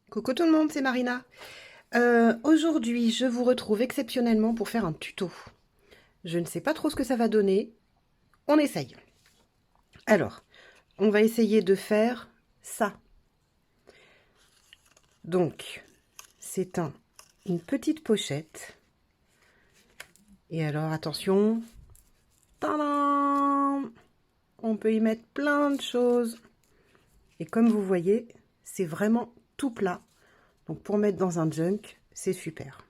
Coucou tout le monde, c'est Marina. Aujourd'hui, je vous retrouve exceptionnellement pour faire un tuto. Je ne sais pas trop ce que ça va donner. On essaye. Alors, on va essayer de faire ça. Donc, c'est une petite pochette. Et alors, attention. Tadam! On peut y mettre plein de choses. Et comme vous voyez, c'est vraiment tout plat. Donc, pour mettre dans un junk, c'est super.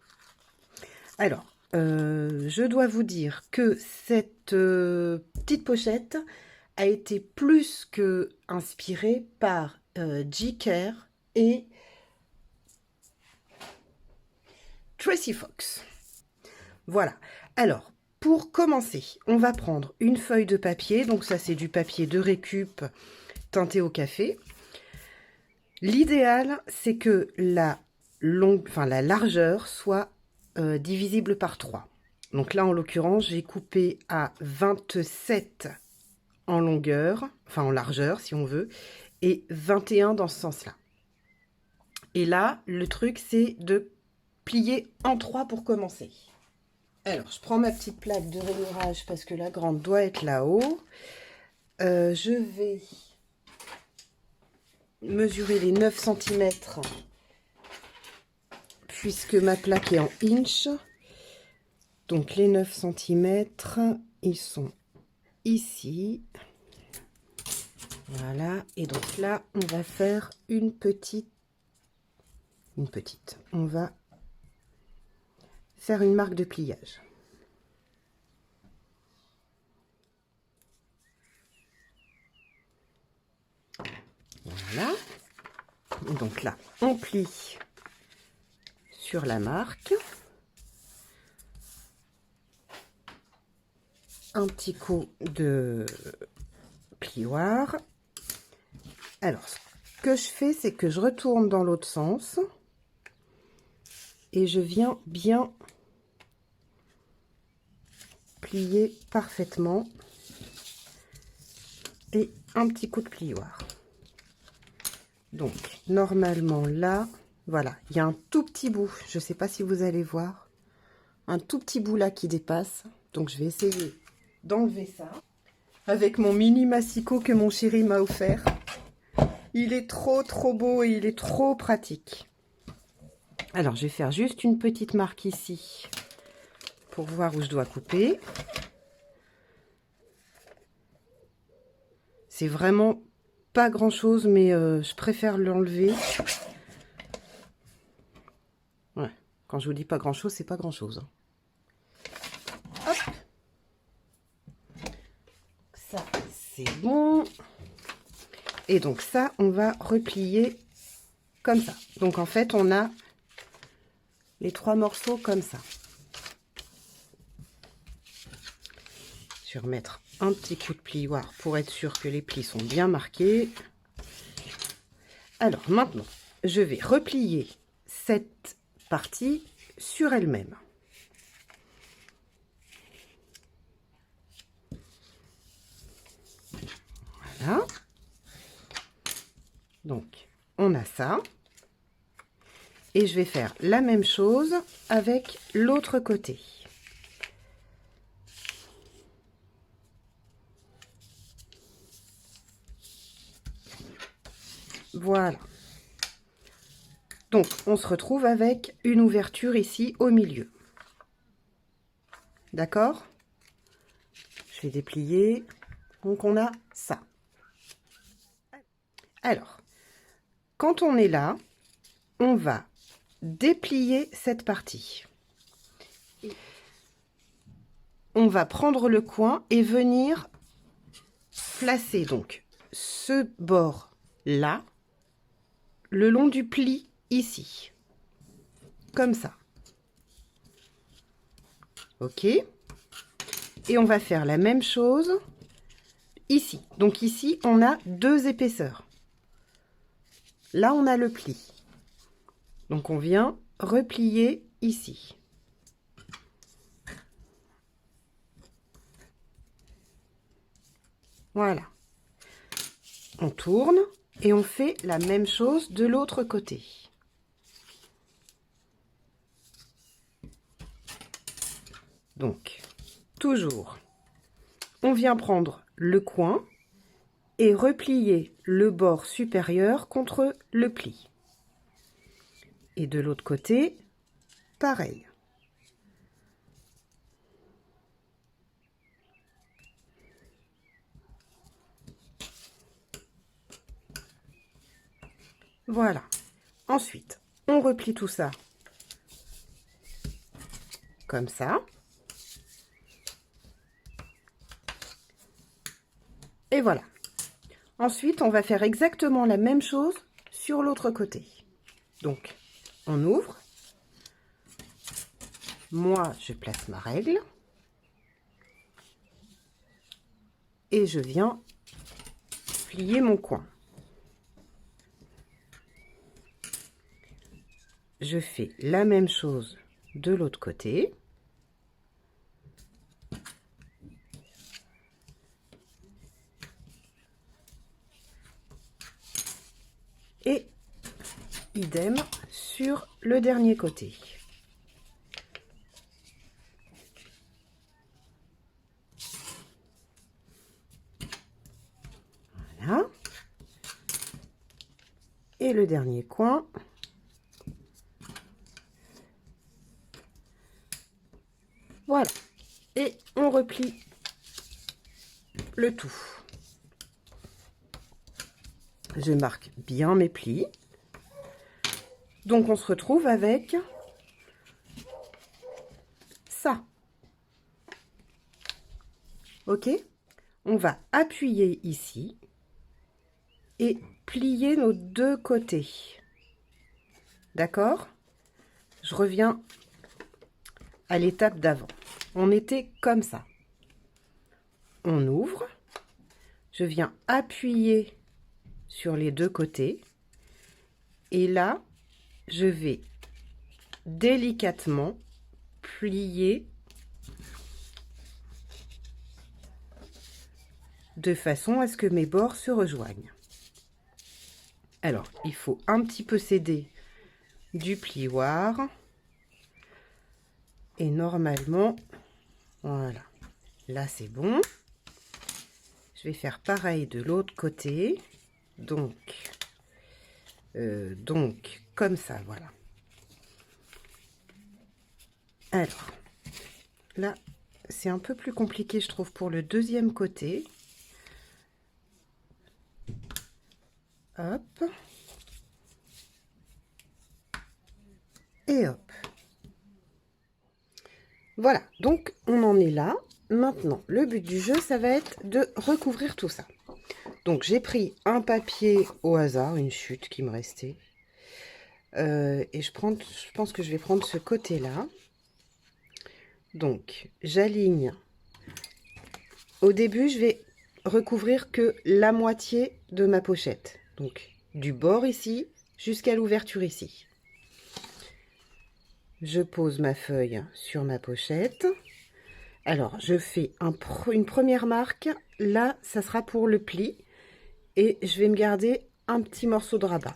Alors, je dois vous dire que cette petite pochette a été plus que inspirée par J.Care et Tracy Fox. Voilà. Alors, pour commencer, on va prendre une feuille de papier. Donc ça, c'est du papier de récup teinté au café. L'idéal, c'est que la largeur soit divisible par 3. Donc là, en l'occurrence, j'ai coupé à 27 en longueur, enfin en largeur si on veut, et 21 dans ce sens-là. Et là, le truc, c'est de plier en 3 pour commencer. Alors, je prends ma petite plaque de rainurage parce que la grande doit être là-haut. Je vais mesurer les 9 cm puisque ma plaque est en inch. Donc les 9 cm, ils sont ici. Voilà, et donc là, on va faire une petite. On va faire une marque de pliage. Voilà. Et donc là, on plie sur la marque. Un petit coup de plioir. Alors, ce que je fais, c'est que je retourne dans l'autre sens et je viens bien plier parfaitement et un petit coup de plioir. Donc, normalement, là, voilà, il y a un tout petit bout, je ne sais pas si vous allez voir, un tout petit bout là qui dépasse. Donc, je vais essayer d'enlever ça avec mon mini massicot que mon chéri m'a offert. Il est trop beau et il est trop pratique. Alors, je vais faire juste une petite marque ici pour voir où je dois couper. C'est vraiment pas grand chose, mais je préfère l'enlever. Ouais, quand je vous dis pas grand chose, c'est pas grand chose. Hop. Ça, c'est bon. Et donc ça, on va replier comme ça. Donc en fait, on a les 3 morceaux comme ça. Je vais remettre un petit coup de plioir pour être sûr que les plis sont bien marqués. Alors maintenant, je vais replier cette partie sur elle-même. Voilà. Donc, on a ça. Et je vais faire la même chose avec l'autre côté. Voilà. Donc, on se retrouve avec une ouverture ici au milieu. D'accord? Je vais déplier. Donc, on a ça. Alors, quand on est là, on va déplier cette partie. On va prendre le coin et venir placer donc ce bord là le long du pli ici, comme ça. Ok, et on va faire la même chose ici. Donc ici on a 2 épaisseurs, là on a le pli, donc on vient replier ici. Voilà, on tourne et on fait la même chose de l'autre côté. Donc, toujours, on vient prendre le coin et replier le bord supérieur contre le pli. Et de l'autre côté, pareil. Voilà. Ensuite, on replie tout ça comme ça. Et voilà. Ensuite, on va faire exactement la même chose sur l'autre côté. Donc, on ouvre. Moi, je place ma règle. Et je viens plier mon coin. Je fais la même chose de l'autre côté. Et idem sur le dernier côté. Voilà. Et le dernier coin. Voilà. Et on replie le tout. Je marque bien mes plis. Donc on se retrouve avec ça. Ok? On va appuyer ici et plier nos deux côtés. D'accord? Je reviens à l'étape d'avant. On était comme ça. On ouvre. Je viens appuyer sur les deux côtés. Et là, je vais délicatement plier de façon à ce que mes bords se rejoignent. Alors, il faut un petit peu céder du plioir. Et normalement, voilà. Là, c'est bon. Je vais faire pareil de l'autre côté. Donc, comme ça, voilà. Alors, là, c'est un peu plus compliqué, je trouve, pour le deuxième côté. Hop. Et hop. Voilà, donc on en est là. Maintenant, le but du jeu, ça va être de recouvrir tout ça. Donc, j'ai pris un papier au hasard, une chute qui me restait. Et je pense que je vais prendre ce côté-là. Donc, j'aligne. Au début, je vais recouvrir que la moitié de ma pochette. Donc, du bord ici jusqu'à l'ouverture ici. Je pose ma feuille sur ma pochette. Alors, je fais une première marque. Là, ça sera pour le pli. Et je vais me garder un petit morceau de rabat.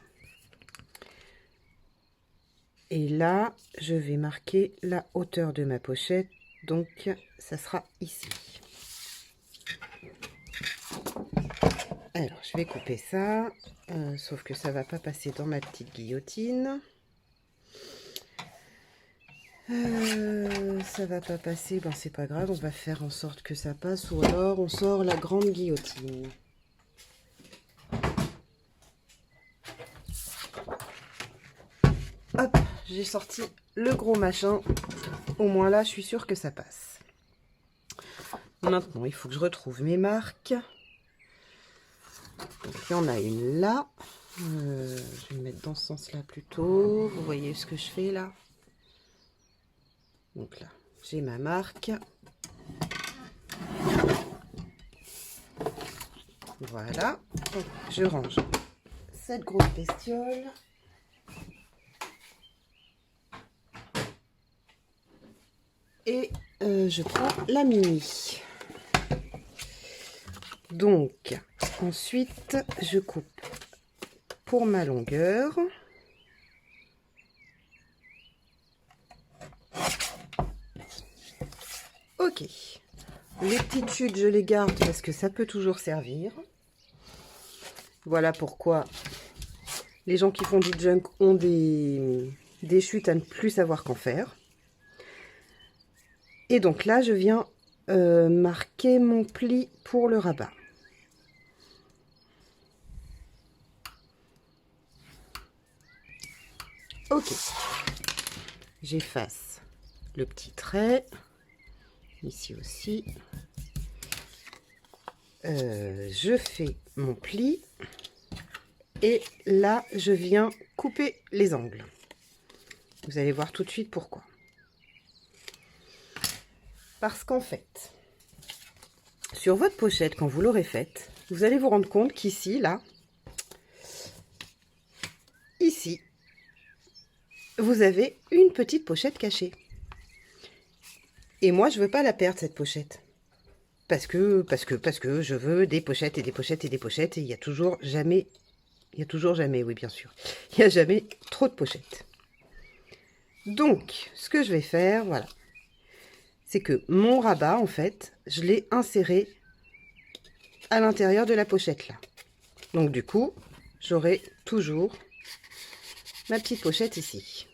Et là, je vais marquer la hauteur de ma pochette. Donc, ça sera ici. Alors, je vais couper ça. Sauf que ça ne va pas passer dans ma petite guillotine. Ça va pas passer, ben c'est pas grave, on va faire en sorte que ça passe, ou alors on sort la grande guillotine. Hop, j'ai sorti le gros machin, au moins là je suis sûre que ça passe. Maintenant il faut que je retrouve mes marques. Donc il y en a une là, je vais me mettre dans ce sens là plutôt, vous voyez ce que je fais là. Donc là, j'ai ma marque. Voilà. Donc, je range cette grosse bestiole. Et je prends la mini. Donc, ensuite, je coupe pour ma longueur. Ok. Les petites chutes, je les garde parce que ça peut toujours servir. Voilà pourquoi les gens qui font du junk ont des chutes à ne plus savoir qu'en faire. Et donc là, je viens marquer mon pli pour le rabat. Ok. J'efface le petit trait. Ici aussi. Je fais mon pli. Et là, je viens couper les angles. Vous allez voir tout de suite pourquoi. Parce qu'en fait, sur votre pochette, quand vous l'aurez faite, vous allez vous rendre compte qu'ici, là, ici, vous avez une petite pochette cachée. Et moi, je veux pas la perdre, cette pochette. Parce que je veux des pochettes et des pochettes et des pochettes. Et il y a toujours jamais, oui, bien sûr. Il n'y a jamais trop de pochettes. Donc, ce que je vais faire, voilà, c'est que mon rabat, en fait, je l'ai inséré à l'intérieur de la pochette, là. Donc, du coup, j'aurai toujours ma petite pochette ici.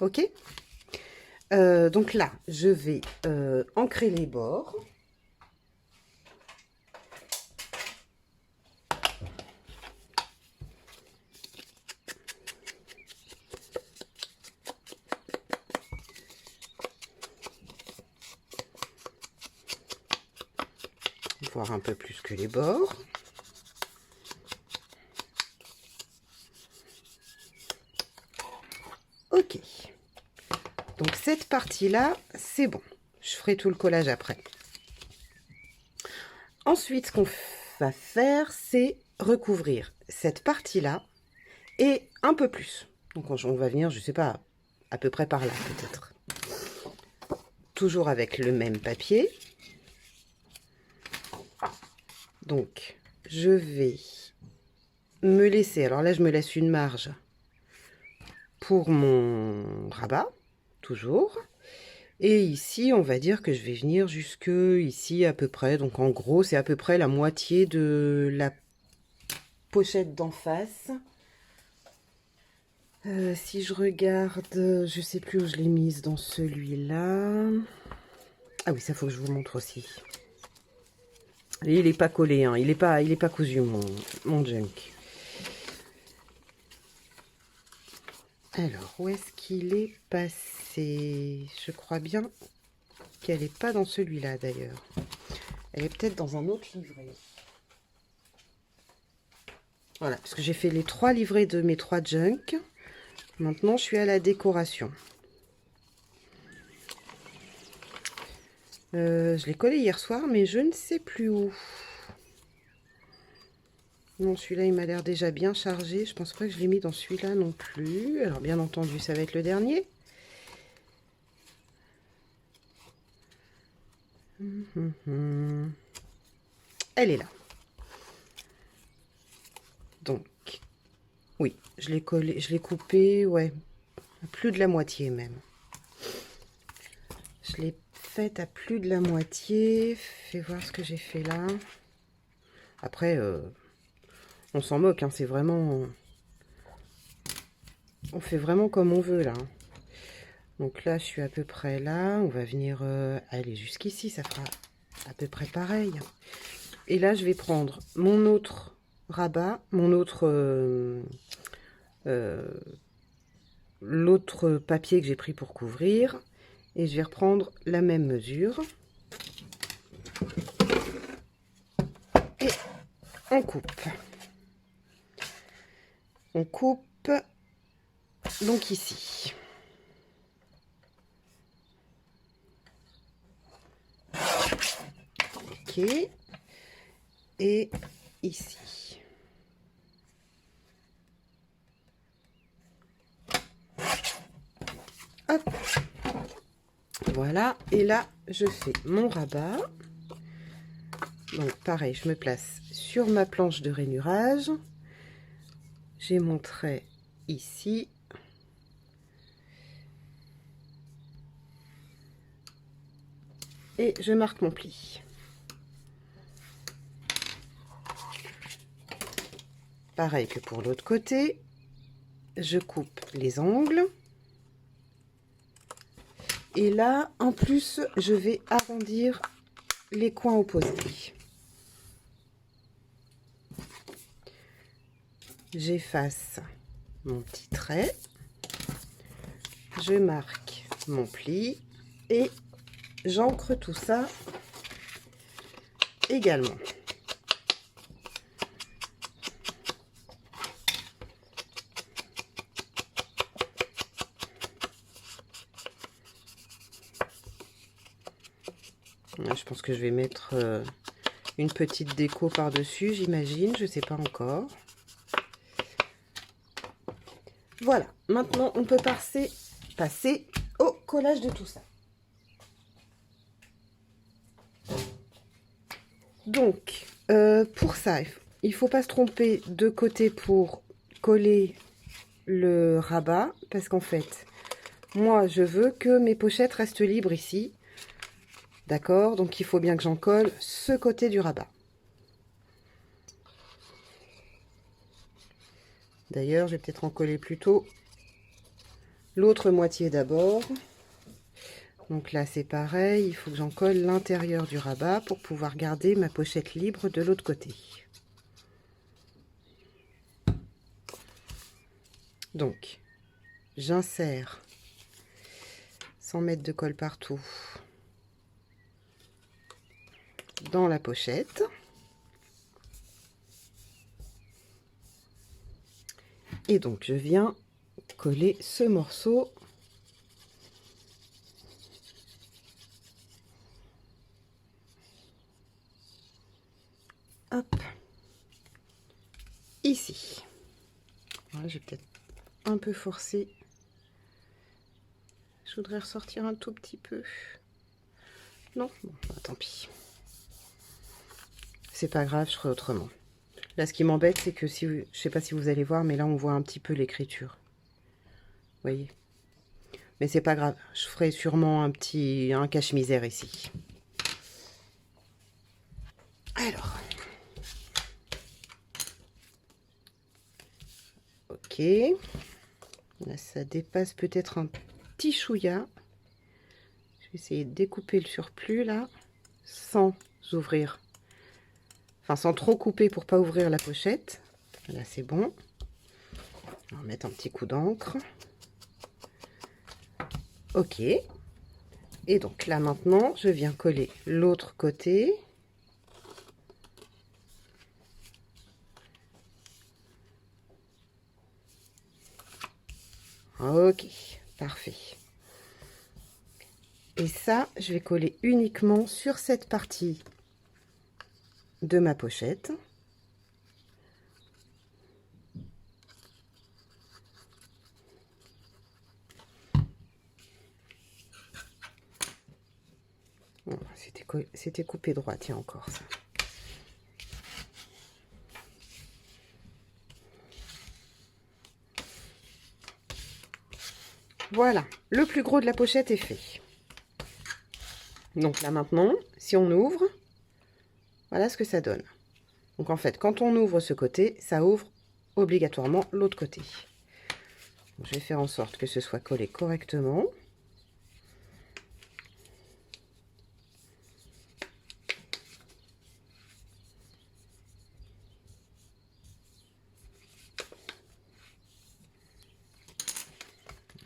Ok? Donc là, je vais ancrer les bords. Voir un peu plus que les bords. Ok. Donc cette partie-là, c'est bon. Je ferai tout le collage après. Ensuite, ce qu'on va faire, c'est recouvrir cette partie-là et un peu plus. Donc on va venir, je sais pas, à peu près par là peut-être. Toujours avec le même papier. Donc, je vais me laisser, alors là je me laisse une marge pour mon rabat, toujours. Et ici, on va dire que je vais venir jusque ici à peu près. Donc en gros, c'est à peu près la moitié de la pochette d'en face. Si je regarde, je sais plus où je l'ai mise dans celui-là. Ah oui, ça faut que je vous montre aussi. Et il n'est pas collé, hein. Il est pas cousu mon junk. Alors, où est-ce qu'il est passé? Je crois bien qu'elle n'est pas dans celui-là d'ailleurs. Elle est peut-être dans un autre livret. Voilà, parce que j'ai fait les 3 livrets de mes 3 junk. Maintenant, je suis à la décoration. Je l'ai collé hier soir, mais je ne sais plus où. Non, celui-là, il m'a l'air déjà bien chargé. Je pense pas que je l'ai mis dans celui-là non plus. Alors, bien entendu, ça va être le dernier. Elle est là. Donc, oui, je l'ai collé, je l'ai coupé, ouais, plus de la moitié même. Je l'ai faite à plus de la moitié. Fais voir ce que j'ai fait là. Après, on s'en moque, hein, c'est vraiment... On fait vraiment comme on veut là. Donc là, je suis à peu près là. On va venir aller jusqu'ici, ça fera à peu près pareil. Et là, je vais prendre mon autre rabat, mon autre... l'autre papier que j'ai pris pour couvrir. Et je vais reprendre la même mesure. Et on coupe. On coupe donc ici. Ok. Et ici. Hop. Voilà. Et là, je fais mon rabat. Donc pareil, je me place sur ma planche de rainurage. J'ai mon trait ici. et je marque mon pli. Pareil que pour l'autre côté, je coupe les angles. Et là, en plus, je vais arrondir les coins opposés. J'efface mon petit trait. Je marque mon pli et j'ancre tout ça également. Je pense que je vais mettre une petite déco par-dessus, j'imagine, je ne sais pas encore. Voilà, maintenant on peut passer au collage de tout ça. Donc, pour ça, il ne faut pas se tromper de côté pour coller le rabat, parce qu'en fait, moi je veux que mes pochettes restent libres ici. D'accord, donc il faut bien que j'en colle ce côté du rabat. D'ailleurs, je vais peut-être en coller plutôt l'autre moitié d'abord. Donc là, c'est pareil, il faut que j'en colle l'intérieur du rabat pour pouvoir garder ma pochette libre de l'autre côté. Donc, j'insère sans mettre de colle partout dans la pochette. Et donc, je viens coller ce morceau hop ici. Voilà, je vais peut-être un peu forcer. Je voudrais ressortir un tout petit peu. Non, bon, bah, tant pis. C'est pas grave, je ferai autrement. Là, ce qui m'embête, c'est que si je sais pas si vous allez voir, mais là, on voit un petit peu l'écriture. Vous voyez? Mais c'est pas grave, je ferai sûrement un cache-misère ici. Alors. Ok. Là, ça dépasse peut-être un petit chouïa. Je vais essayer de découper le surplus, là, sans ouvrir. Enfin, sans trop couper pour pas ouvrir la pochette. Là, c'est bon. On va mettre un petit coup d'encre. Ok. Et donc là, maintenant, je viens coller l'autre côté. Ok, parfait. Et ça, je vais coller uniquement sur cette partie de ma pochette. C'était coupé droit, tiens, encore ça. Voilà, le plus gros de la pochette est fait. Donc là maintenant, si on ouvre, voilà ce que ça donne. Donc en fait, quand on ouvre ce côté, ça ouvre obligatoirement l'autre côté. Donc, je vais faire en sorte que ce soit collé correctement.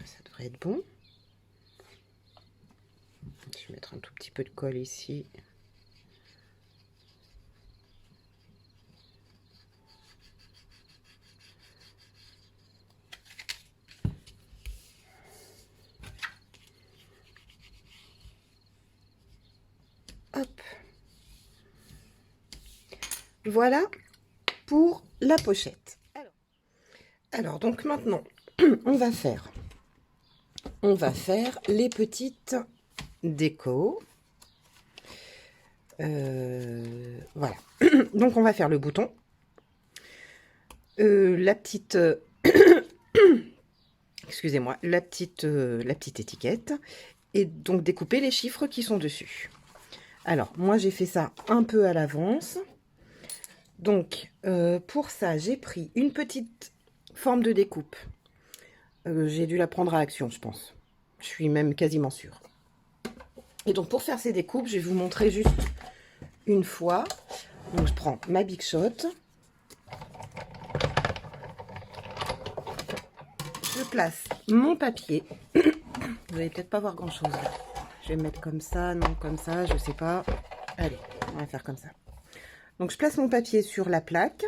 Ça devrait être bon. Je vais mettre un tout petit peu de colle ici. Hop. Voilà pour la pochette. Alors donc maintenant, on va faire les petites décos. Voilà. Donc on va faire le bouton, la petite excusez-moi, la petite étiquette, et donc découper les chiffres qui sont dessus. Alors, moi, j'ai fait ça un peu à l'avance. Donc, pour ça, j'ai pris une petite forme de découpe. J'ai dû la prendre à Action, je pense. Je suis même quasiment sûre. Et donc, pour faire ces découpes, je vais vous montrer juste une fois. Donc, je prends ma Big Shot. Je place mon papier. Vous n'allez peut-être pas voir grand-chose là. Je vais me mettre comme ça, non comme ça, je sais pas. Allez, on va faire comme ça. Donc, je place mon papier sur la plaque.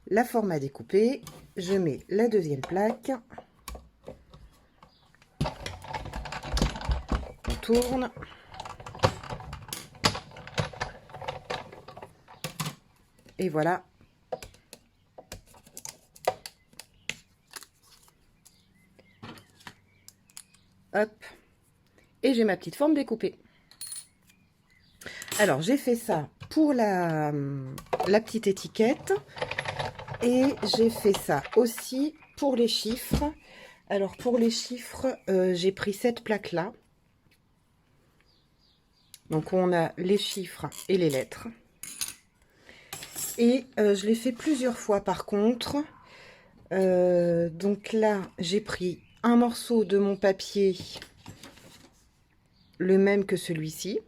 La forme à découper. Je mets la deuxième plaque. On tourne. Et voilà. Hop. Et j'ai ma petite forme découpée. Alors, j'ai fait ça pour la petite étiquette. Et j'ai fait ça aussi pour les chiffres. Alors, pour les chiffres, j'ai pris cette plaque-là. Donc, on a les chiffres et les lettres. Et je l'ai fait plusieurs fois par contre. Donc là, j'ai pris un morceau de mon papier, le même que celui-ci.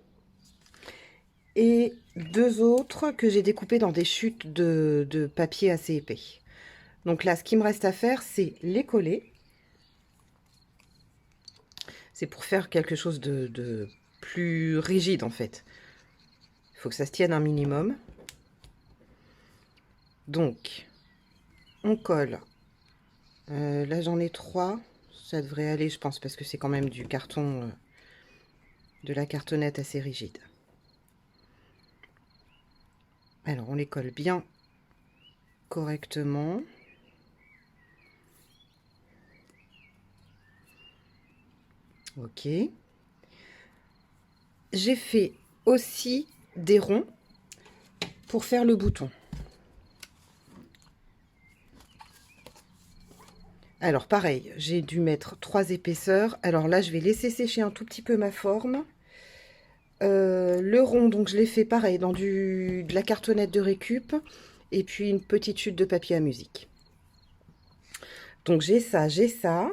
Et deux autres que j'ai découpés dans des chutes de papier assez épais. Donc là, ce qui me reste à faire, c'est les coller. C'est pour faire quelque chose de plus rigide en fait. Il faut que ça se tienne un minimum. Donc, on colle. Là, j'en ai 3. Ça devrait aller, je pense, parce que c'est quand même du carton, de la cartonnette assez rigide. Alors, on les colle bien correctement. Ok. J'ai fait aussi des ronds pour faire le bouton. Alors pareil, j'ai dû mettre 3 épaisseurs. Alors là, je vais laisser sécher un tout petit peu ma forme. Le rond, donc je l'ai fait pareil dans de la cartonnette de récup. Et puis une petite chute de papier à musique. Donc j'ai ça, j'ai ça.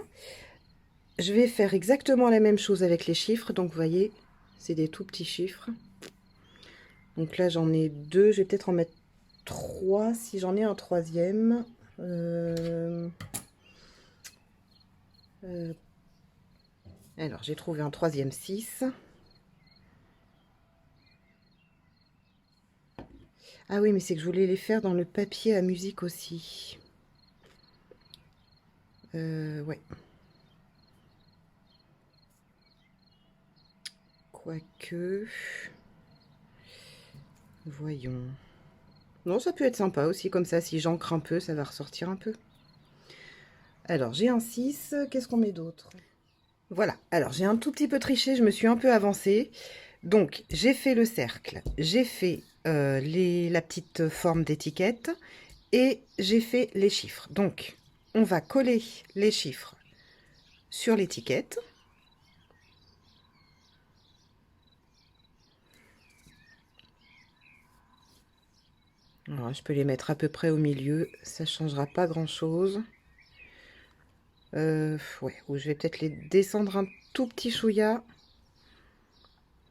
Je vais faire exactement la même chose avec les chiffres. Donc vous voyez, c'est des tout petits chiffres. Donc là, j'en ai 2. Je vais peut-être en mettre 3 si j'en ai un troisième. Alors, j'ai trouvé un troisième 6. Ah oui, mais c'est que je voulais les faire dans le papier à musique aussi. Ouais. Quoique... Voyons. Non, ça peut être sympa aussi, comme ça, si j'encre un peu, ça va ressortir un peu. Alors, j'ai un 6. Qu'est-ce qu'on met d'autre? Voilà. Alors, j'ai un tout petit peu triché, je me suis un peu avancée. Donc, j'ai fait le cercle. J'ai fait la petite forme d'étiquette. Et j'ai fait les chiffres. Donc, on va coller les chiffres sur l'étiquette. Alors, je peux les mettre à peu près au milieu. Ça ne changera pas grand-chose. Ouais, ou je vais peut-être les descendre un tout petit chouïa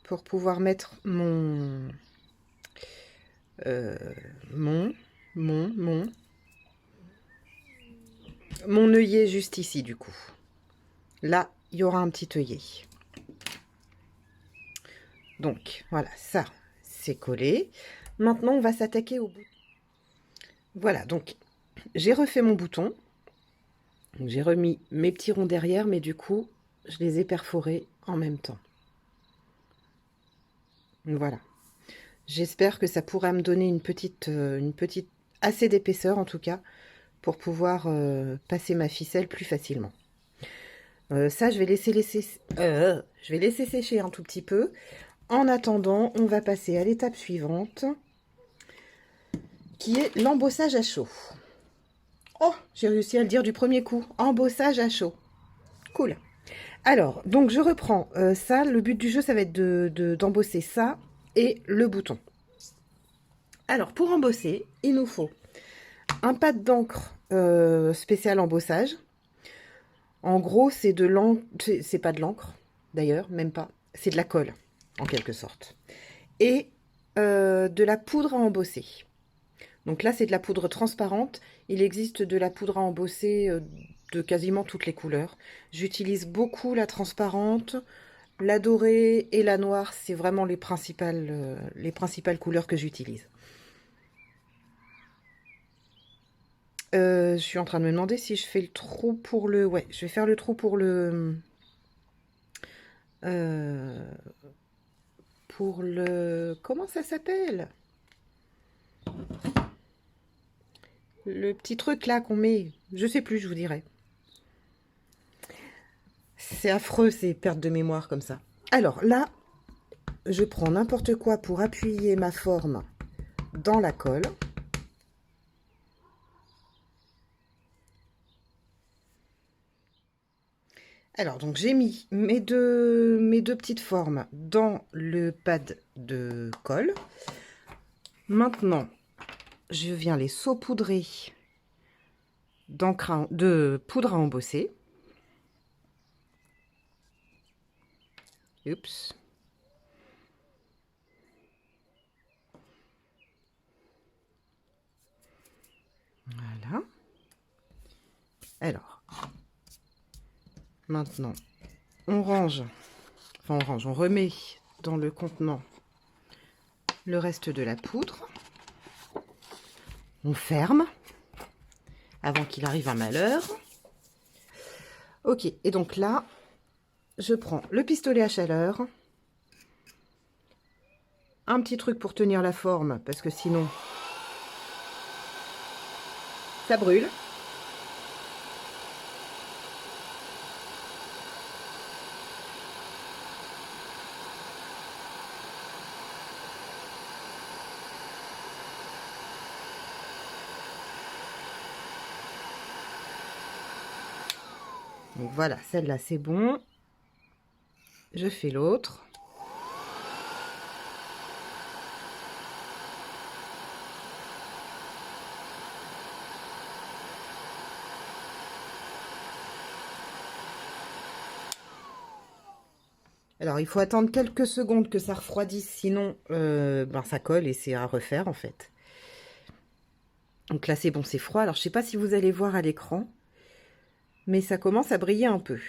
pour pouvoir mettre mon œillet juste ici du coup. Là, il y aura un petit œillet. Donc, voilà, ça, c'est collé. Maintenant, on va s'attaquer au bouton. Voilà, donc, j'ai refait mon bouton. J'ai remis mes petits ronds derrière, mais du coup, je les ai perforés en même temps. Voilà. J'espère que ça pourra me donner une petite assez d'épaisseur en tout cas, pour pouvoir passer ma ficelle plus facilement. Ça, je vais laisser sécher un tout petit peu. En attendant, on va passer à l'étape suivante, qui est l'embossage à chaud. Oh, j'ai réussi à le dire du premier coup. Embossage à chaud. Cool. Alors, donc je reprends ça. Le but du jeu, ça va être d'embosser ça et le bouton. Alors, pour embosser, il nous faut un pad d'encre spécial embossage. En gros, c'est de l'encre, c'est pas de l'encre, d'ailleurs, même pas. C'est de la colle, en quelque sorte. Et de la poudre à embosser. Donc là, c'est de la poudre transparente. Il existe de la poudre à embosser de quasiment toutes les couleurs. J'utilise beaucoup la transparente, la dorée et la noire. C'est vraiment les principales couleurs que j'utilise. Je suis en train de me demander si je fais le trou pour le... Ouais, je vais faire le trou pour le... Comment ça s'appelle? Le petit truc là qu'on met. Je sais plus, je vous dirai. C'est affreux ces pertes de mémoire comme ça. Alors là, je prends n'importe quoi pour appuyer ma forme dans la colle. Alors, donc j'ai mis mes deux petites formes dans le pad de colle. Maintenant, je viens les saupoudrer de poudre à embosser. Oups. Voilà. Alors, maintenant, on remet dans le contenant le reste de la poudre. On ferme avant qu'il arrive un malheur. Ok, et donc là, je prends le pistolet à chaleur, un petit truc pour tenir la forme, parce que sinon, ça brûle. Donc voilà, celle-là c'est bon. Je fais l'autre. Alors il faut attendre quelques secondes que ça refroidisse, sinon ça colle et c'est à refaire en fait. Donc là c'est bon, c'est froid. Alors je sais pas si vous allez voir à l'écran, mais ça commence à briller un peu.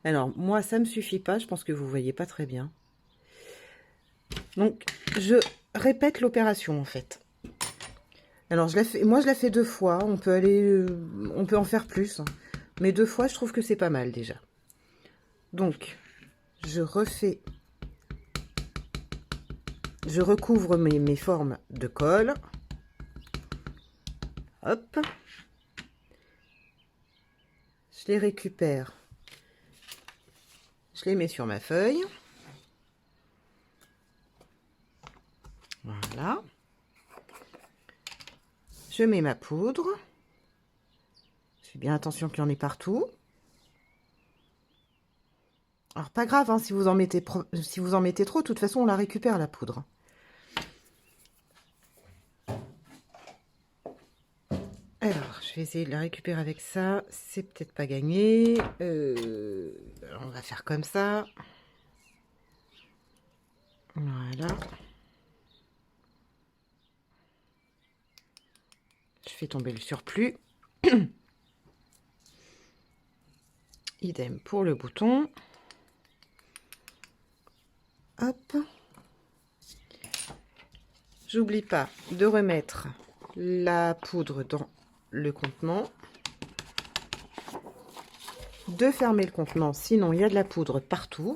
Alors moi ça me suffit pas, je pense que vous voyez pas très bien. Donc je répète l'opération en fait. Alors moi je la fais 2 fois, on peut en faire plus, mais 2 fois je trouve que c'est pas mal déjà. Donc je recouvre mes formes de colle. Hop. Je les récupère. Je les mets sur ma feuille. Voilà. Je mets ma poudre. Je fais bien attention qu'il y en ait partout. Alors pas grave hein, si vous en mettez trop, de toute façon on la récupère la poudre. Alors je vais essayer de la récupérer avec ça, c'est peut-être pas gagné. On va faire comme ça. Voilà. Je fais tomber le surplus. Idem pour le bouton. Hop. J'oublie pas de remettre la poudre dans le contenant. De fermer le contenant, sinon il y a de la poudre partout.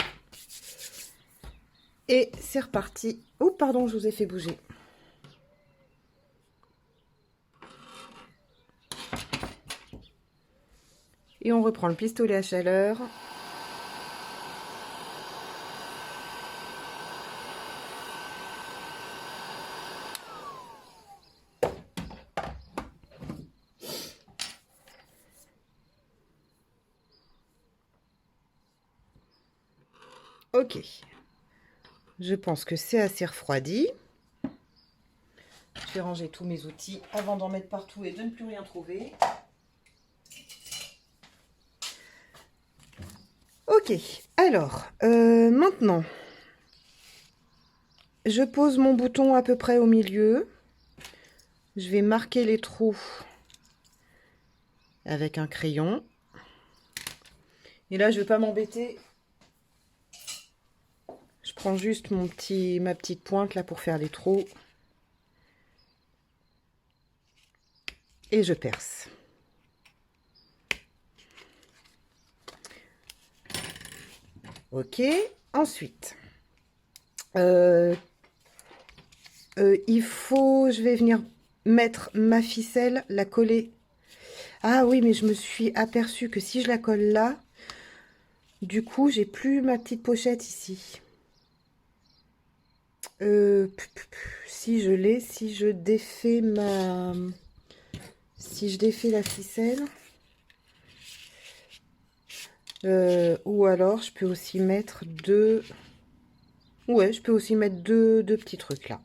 Et c'est reparti. Oh, pardon, je vous ai fait bouger. Et on reprend le pistolet à chaleur. Ok. je pense que c'est assez refroidi. Je vais ranger tous mes outils avant d'en mettre partout et de ne plus rien trouver. Ok, alors, maintenant, je pose mon bouton à peu près au milieu. Je vais marquer les trous avec un crayon. Et là, je ne vais pas m'embêter. Je prends juste ma petite pointe là pour faire les trous. Et je perce. Ok, ensuite, je vais venir mettre ma ficelle, la coller. Ah oui, mais je me suis aperçue que si je la colle là, du coup, j'ai plus ma petite pochette ici. Si je l'ai, si je défais la ficelle. Ou alors, je peux aussi mettre deux... Ouais, je peux aussi mettre deux petits trucs là.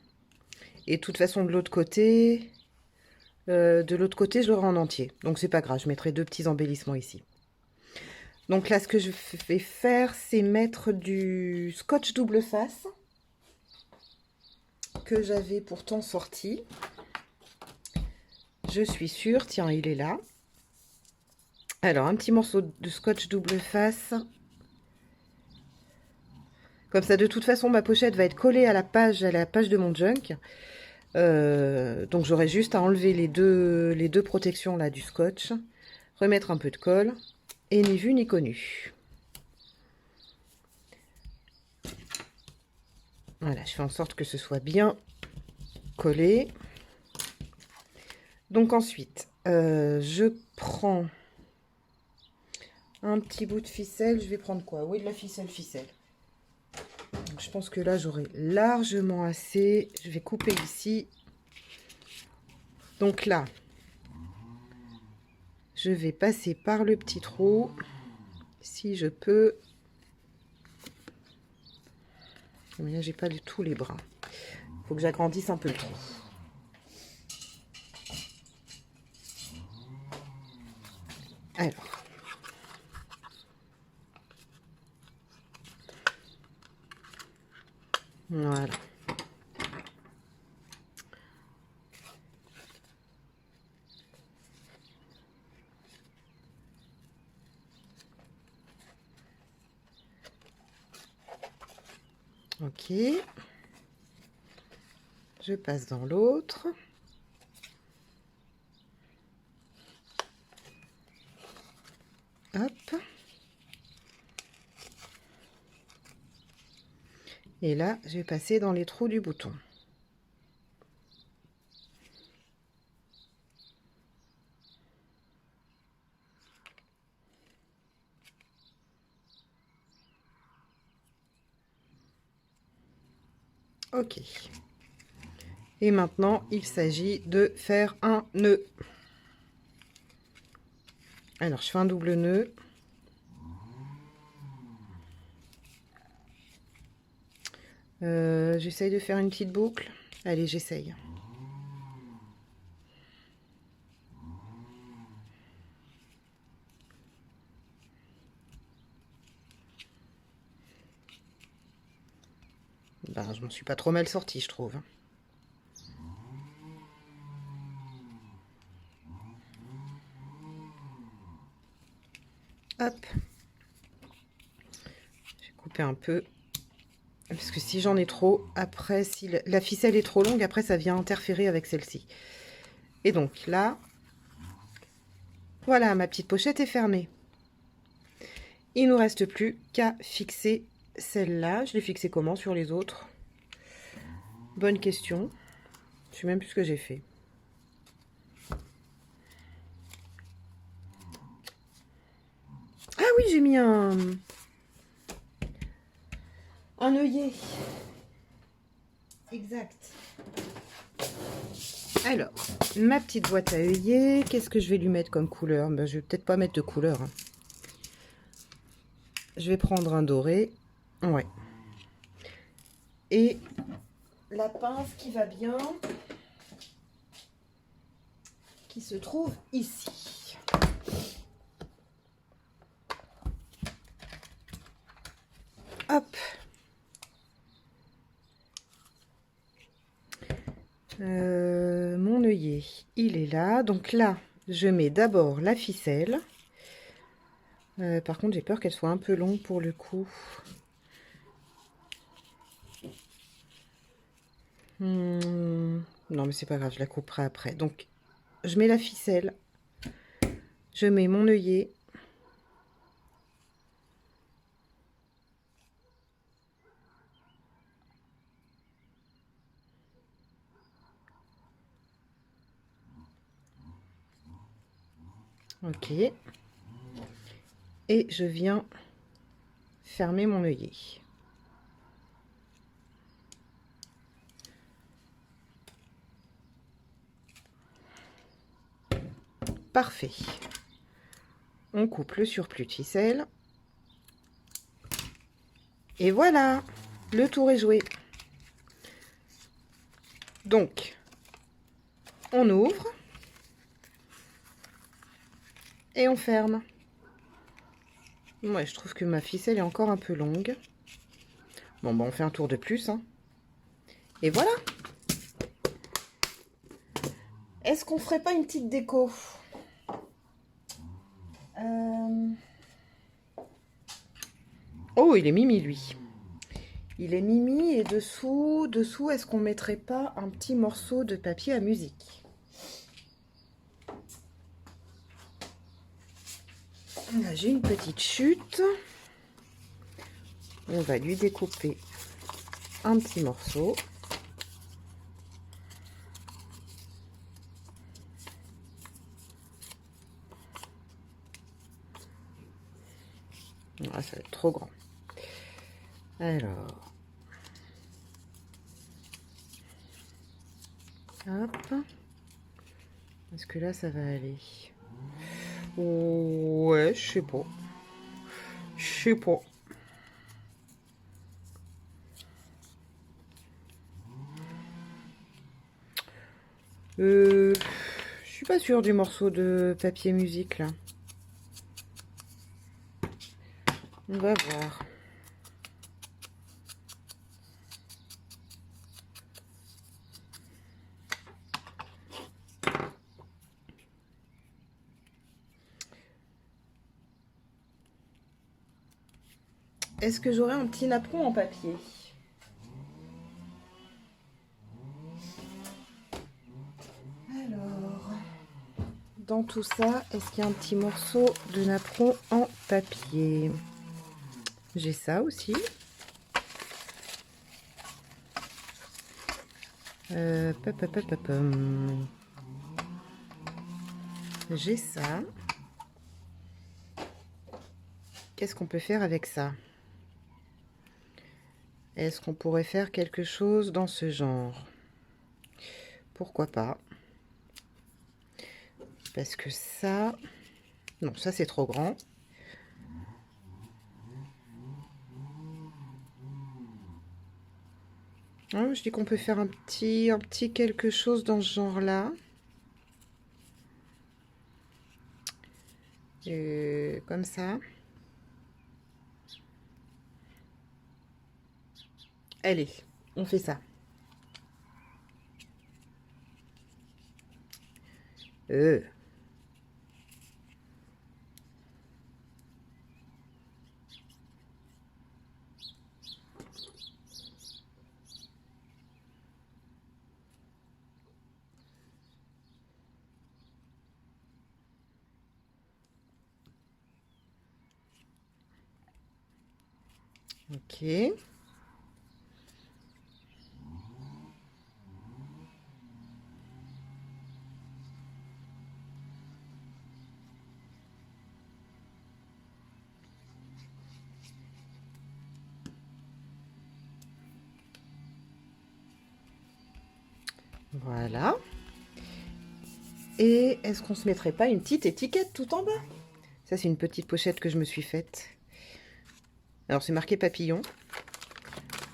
Et de toute façon, de l'autre côté, je l'aurai en entier. Donc, c'est pas grave, je mettrai deux petits embellissements ici. Donc là, ce que je vais faire, c'est mettre du scotch double face que j'avais pourtant sorti. Je suis sûre, tiens, il est là. Alors, un petit morceau de scotch double face. Comme ça, de toute façon, ma pochette va être collée à la page de mon junk. Donc, j'aurai juste à enlever les deux protections là du scotch, remettre un peu de colle, et ni vu ni connu. Voilà, je fais en sorte que ce soit bien collé. Donc ensuite, je prends un petit bout de ficelle. Je vais prendre quoi? Oui, de la ficelle. Donc, je pense que là, j'aurai largement assez. Je vais couper ici. Donc là, je vais passer par le petit trou, si je peux. Mais là, j'ai pas du tout les bras. Il faut que j'agrandisse un peu le trou. Alors. Voilà. Ok. Je passe dans l'autre. Hop. Et là, je vais passer dans les trous du bouton. Ok. Et maintenant, il s'agit de faire un nœud. Alors, je fais un double nœud. J'essaye de faire une petite boucle. Allez, j'essaye. Ben, je m'en suis pas trop mal sortie, je trouve. Hop. J'ai coupé un peu. Parce que si j'en ai trop, après, si la ficelle est trop longue, après, ça vient interférer avec celle-ci. Et donc là, voilà, ma petite pochette est fermée. Il ne nous reste plus qu'à fixer celle-là. Je l'ai fixée comment sur les autres? Bonne question. Je ne sais même plus ce que j'ai fait. Ah oui, j'ai mis un œillet. Exact. Alors, ma petite boîte à œillets, qu'est-ce que je vais lui mettre comme couleur? Ben, je vais peut-être pas mettre de couleur. Hein. Je vais prendre un doré. Ouais. et la pince qui va bien, qui se trouve ici. Hop. Mon œillet, il est là. Donc là, je mets d'abord la ficelle. Par contre, j'ai peur qu'elle soit un peu longue pour le coup. Non, mais c'est pas grave, je la couperai après. Donc, je mets la ficelle. Je mets mon œillet. Ok. Et je viens fermer mon œillet. Parfait. On coupe le surplus de ficelle. Et voilà, le tour est joué. Donc, on ouvre et on ferme. Moi, je trouve que ma ficelle est encore un peu longue. Bon, bah, on fait un tour de plus, hein. Et voilà. Est-ce qu'on ferait pas une petite déco? Oh, il est mimi, lui. Il est mimi et dessous, est-ce qu'on mettrait pas un petit morceau de papier à musique? Là, j'ai une petite chute. On va lui découper un petit morceau. Ah, ça va être trop grand. Alors, hop. Est-ce que là, ça va aller? Ouais, je sais pas. Je sais pas. Je suis pas sûre du morceau de papier musique, là. On va voir. Est-ce que j'aurai un petit napperon en papier? Alors, dans tout ça, est-ce qu'il y a un petit morceau de napperon en papier? J'ai ça aussi. J'ai ça. Qu'est-ce qu'on peut faire avec ça? Est-ce qu'on pourrait faire quelque chose dans ce genre? Pourquoi pas? Parce que ça... Non, ça c'est trop grand. Ah, je dis qu'on peut faire un petit quelque chose dans ce genre-là. Comme ça. Allez, on fait ça. Ok. Voilà. Et est-ce qu'on se mettrait pas une petite étiquette tout en bas? Ça, c'est une petite pochette que je me suis faite. Alors, c'est marqué papillon.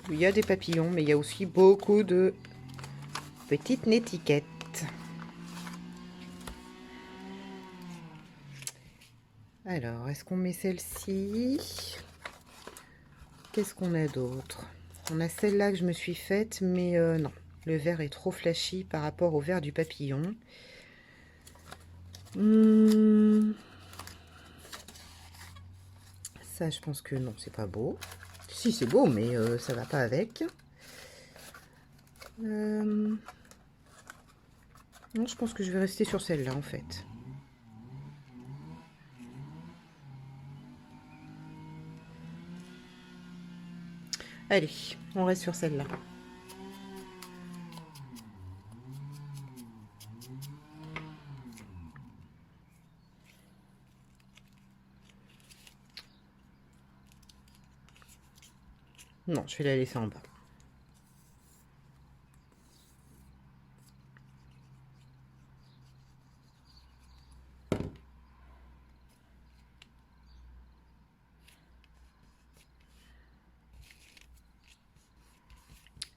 Il y a des papillons, mais il y a aussi beaucoup de petites netiquettes. Alors, est-ce qu'on met celle-ci? Qu'est-ce qu'on a d'autre? On a celle-là que je me suis faite, mais non. Le vert est trop flashy par rapport au vert du papillon. Ça, je pense que non, c'est pas beau. Si, c'est beau, mais ça va pas avec. Non, je pense que je vais rester sur celle-là, en fait. Allez, on reste sur celle-là. Non, je vais la laisser en bas.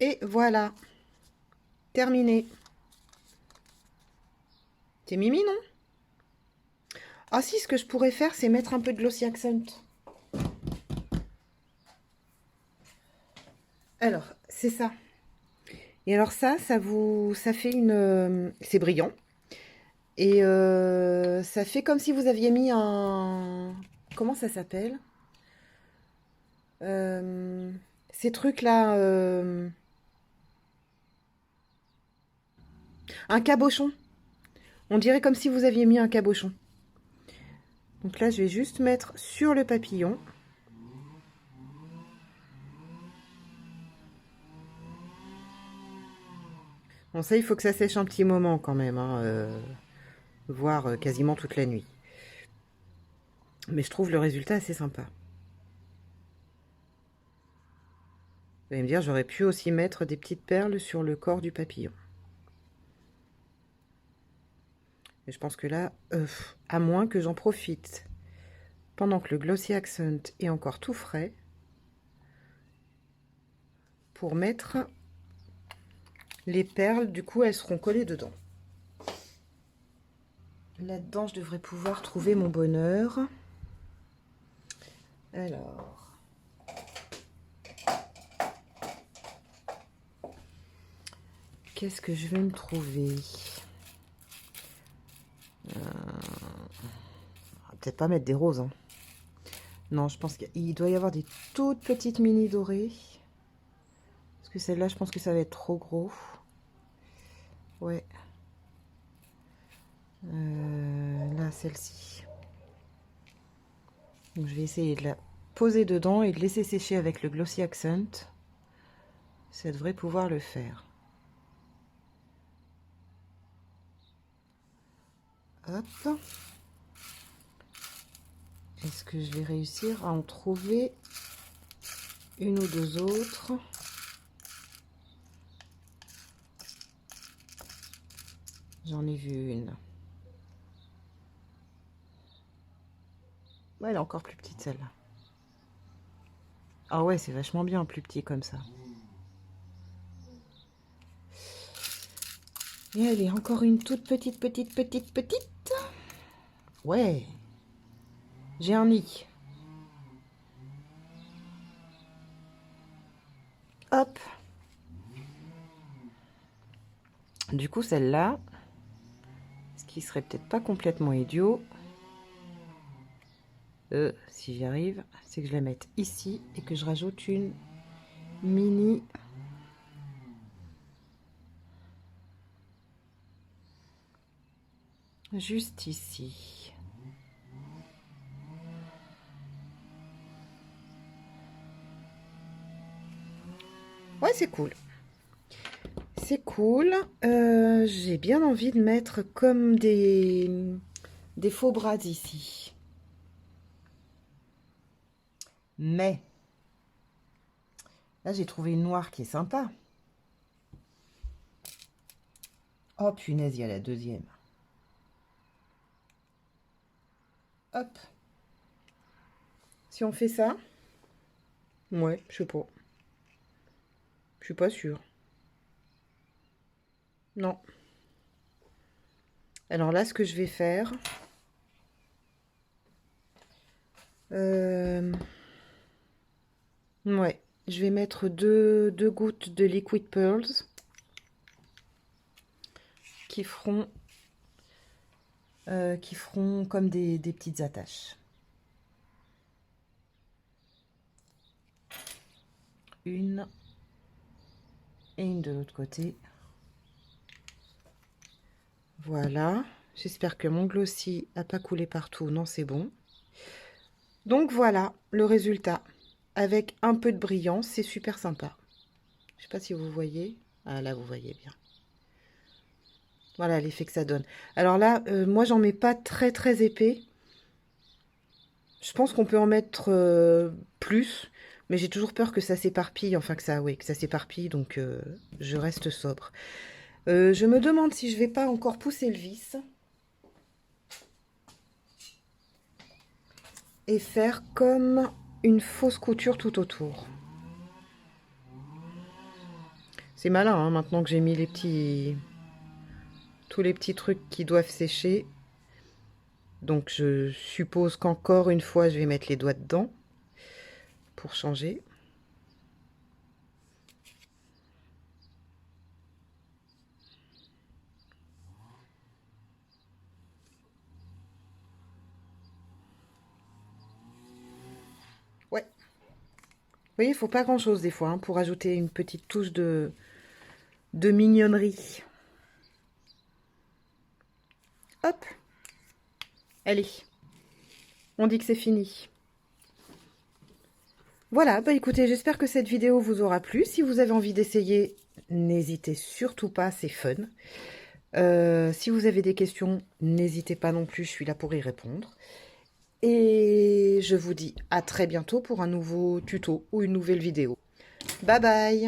Et voilà. Terminé. C'est Mimi, non? Ah si, ce que je pourrais faire, c'est mettre un peu de Glossy Accent. Alors, c'est ça. Et alors ça fait une... c'est brillant. Et ça fait comme si vous aviez mis un... Comment ça s'appelle? Ces trucs-là... un cabochon. On dirait comme si vous aviez mis un cabochon. Donc là, je vais juste mettre sur le papillon. Bon, ça, il faut que ça sèche un petit moment quand même, hein, voire quasiment toute la nuit. Mais je trouve le résultat assez sympa. Vous allez me dire, j'aurais pu aussi mettre des petites perles sur le corps du papillon. Et je pense que là, à moins que j'en profite pendant que le Glossy Accent est encore tout frais, pour mettre les perles, du coup, elles seront collées dedans. Là-dedans, je devrais pouvoir trouver mon bonheur. Alors... qu'est-ce que je vais me trouver? Peut-être pas mettre des roses. Hein. Non, je pense qu'il doit y avoir des toutes petites mini dorées. Parce que celle-là, je pense que ça va être trop gros. Ouais. Là, celle-ci. Donc, je vais essayer de la poser dedans et de laisser sécher avec le Glossy Accent. Ça devrait pouvoir le faire. Hop. Est-ce que je vais réussir à en trouver une ou deux autres? J'en ai vu une. Ouais, elle est encore plus petite celle-là. Ah ouais, c'est vachement bien plus petit comme ça. Et allez, encore une toute petite. Ouais. J'ai un nid. Hop. Du coup, celle-là, ce qui serait peut-être pas complètement idiot, si j'y arrive, c'est que je la mette ici et que je rajoute une mini... juste ici. Ouais, c'est cool. C'est cool. J'ai bien envie de mettre comme des faux bras ici. Mais là, j'ai trouvé une noire qui est sympa. Oh punaise, il y a la deuxième. Hop. Si on fait ça, ouais, je sais pas. Je suis pas sûre. Non. Alors là, ce que je vais faire... ouais, je vais mettre deux gouttes de Liquid Pearls qui feront comme des petites attaches. Une et une de l'autre côté. Voilà. J'espère que mon glossy n'a pas coulé partout. Non, c'est bon. Donc voilà le résultat. Avec un peu de brillance, c'est super sympa. Je sais pas si vous voyez. Ah là, vous voyez bien. Voilà l'effet que ça donne. Alors là, moi, j'en mets pas très très épais. Je pense qu'on peut en mettre plus, mais j'ai toujours peur que ça s'éparpille, enfin que ça s'éparpille, donc je reste sobre. Je me demande si je vais pas encore pousser le vis et faire comme une fausse couture tout autour. C'est malin, hein, maintenant que j'ai mis tous les petits trucs qui doivent sécher. Donc je suppose qu'encore une fois, je vais mettre les doigts dedans pour changer. Ouais. Vous voyez, il faut pas grand-chose des fois hein, pour ajouter une petite touche de mignonnerie. Hop. Allez. On dit que c'est fini. Voilà, bah écoutez, j'espère que cette vidéo vous aura plu. Si vous avez envie d'essayer, n'hésitez surtout pas, c'est fun. Si vous avez des questions, n'hésitez pas non plus, je suis là pour y répondre. Et je vous dis à très bientôt pour un nouveau tuto ou une nouvelle vidéo. Bye bye!